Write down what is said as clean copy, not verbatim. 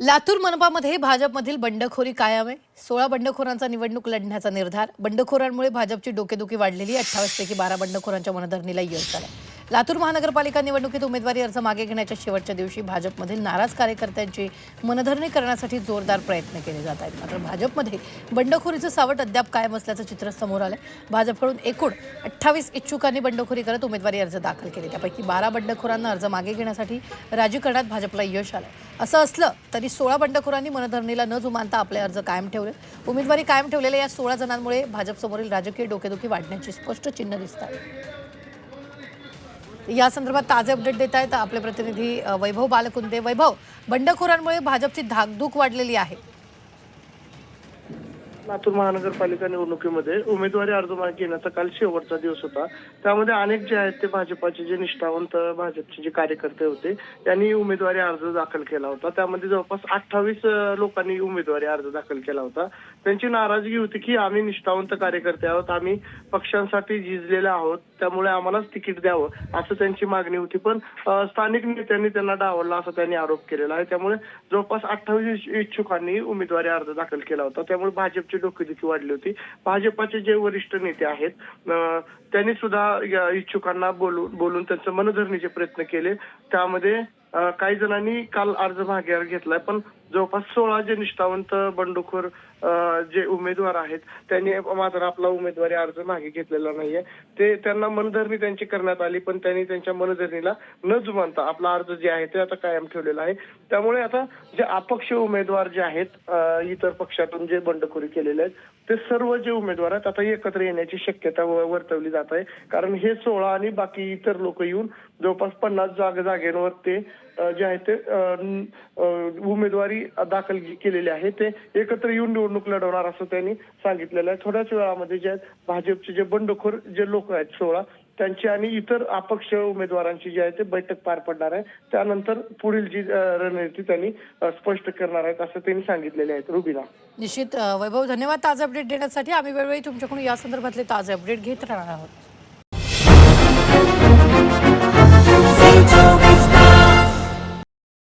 लातूर मनपामध्ये भाजपमधील बंडखोरी कायम आहे. 16 बंडखोरांचा निवडणूक लढण्याचा निर्धार. बंडखोरांमुळे भाजपची डोकेदुखी वाढलेली. 28 पैकी 12 बंडखोरांच्या मनधरणीला यश आलंय. लातूर महानगरपालिका निवडणुकीत उमेदवारी अर्ज मागे घेण्याच्या शेवटच्या दिवशी भाजपमधील नाराज कार्यकर्त्यांची मनधरणी करण्यासाठी जोरदार प्रयत्न केले जात आहेत. मात्र भाजपमध्ये बंडखोरीचं सावट अद्याप कायम असल्याचं चित्र समोर आलंय. भाजपकडून एकूण 28 इच्छुकांनी बंडखोरी करत उमेदवारी अर्ज दाखल केले. त्यापैकी 12 बंडखोरांना अर्ज मागे घेण्यासाठी राजी करण्यात भाजपला यश आलंय. असं असलं तरी 16 बंडखोरांनी मनधरणीला न जुमानता आपले अर्ज कायम ठेवले. उमेदवारी कायम ठेवलेल्या या 16 जणांमुळे भाजपसमोरील राजकीय डोकेदुखी वाढण्याची स्पष्ट चिन्ह दिसतात. या संदर्भात ताजे अपडेट देत आहेत आपले प्रतिनिधी वैभव बालकुंदे. वैभव, बंडखोरांमुळे भाजपची धाकधूक वाढलेली आहे. लातूर महानगरपालिका निवडणुकीमध्ये उमेदवारी अर्ज मागे घेण्याचा काल शेवटचा दिवस होता. त्यामध्ये अनेक जे आहेत ते भाजपाचे जे निष्ठावंत भाजपचे जे कार्यकर्ते होते त्यांनी उमेदवारी अर्ज दाखल केला होता. त्यामध्ये जवळपास 28 लोकांनी उमेदवारी अर्ज दाखल केला होता. त्यांची नाराजगी होती की आम्ही निष्ठावंत कार्यकर्ते आहोत, आम्ही पक्षांसाठी झिजलेले आहोत, त्यामुळे आम्हालाच तिकीट द्यावं असं त्यांची मागणी होती. पण स्थानिक नेत्यांनी त्यांना डावलला असा त्यांनी आरोप केलेला आहे. त्यामुळे जवळपास 28 इच्छुकांनी उमेदवारी अर्ज दाखल केला होता. त्यामुळे भाजपची डोकेदुखी वाढली होती. भाजपाचे जे वरिष्ठ नेते आहेत त्यांनी सुद्धा या इच्छुकांना बोलून त्यांचं मनधरणीचे प्रयत्न केले. त्यामध्ये काही जणांनी काल अर्ज मागे घेतलाय, पण जवळपास 16 जे निष्ठावंत बंडखोर जे उमेदवार आहेत त्यांनी मात्र आपला उमेदवारी अर्ज मागे घेतलेला नाहीये. ते त्यांना मनधरणी त्यांची करण्यात आली, पण त्यांनी त्यांच्या मनधरणीला न जुमानता आपला अर्ज जे आहे ते आता कायम ठेवलेला आहे. त्यामुळे आता जे अपक्ष उमेदवार जे आहेत इतर पक्षातून जे बंडखोरी केलेले आहेत ते सर्व जे उमेदवार आहेत आता एकत्र येण्याची शक्यता वर्तवली जात आहे. कारण हे 16 आणि बाकी इतर लोक येऊन जवळपास 50 जागेवर ते जे आहे ते उमेदवारी दाखल केलेली आहे. ते एकत्र येऊन निवडणूक लढवणार असं त्यांनी सांगितलेलं आहे. थोड्याच वेळामध्ये जे भाजपचे जे बंडखोर जे लोक आहेत 16 त्यांची आणि इतर अपक्ष उमेदवारांची जी आहे ते बैठक पार पडणार आहे. त्यानंतर पुढील जी रणनीती त्यांनी स्पष्ट करणार आहेत असं त्यांनी सांगितलेले आहेत. रुबीना. निश्चित वैभव, धन्यवाद ताजे अपडेट देण्यासाठी. आम्ही वेळोवेळी तुमच्याकडून या संदर्भातले ताजे अपडेट घेत राहणार आहोत.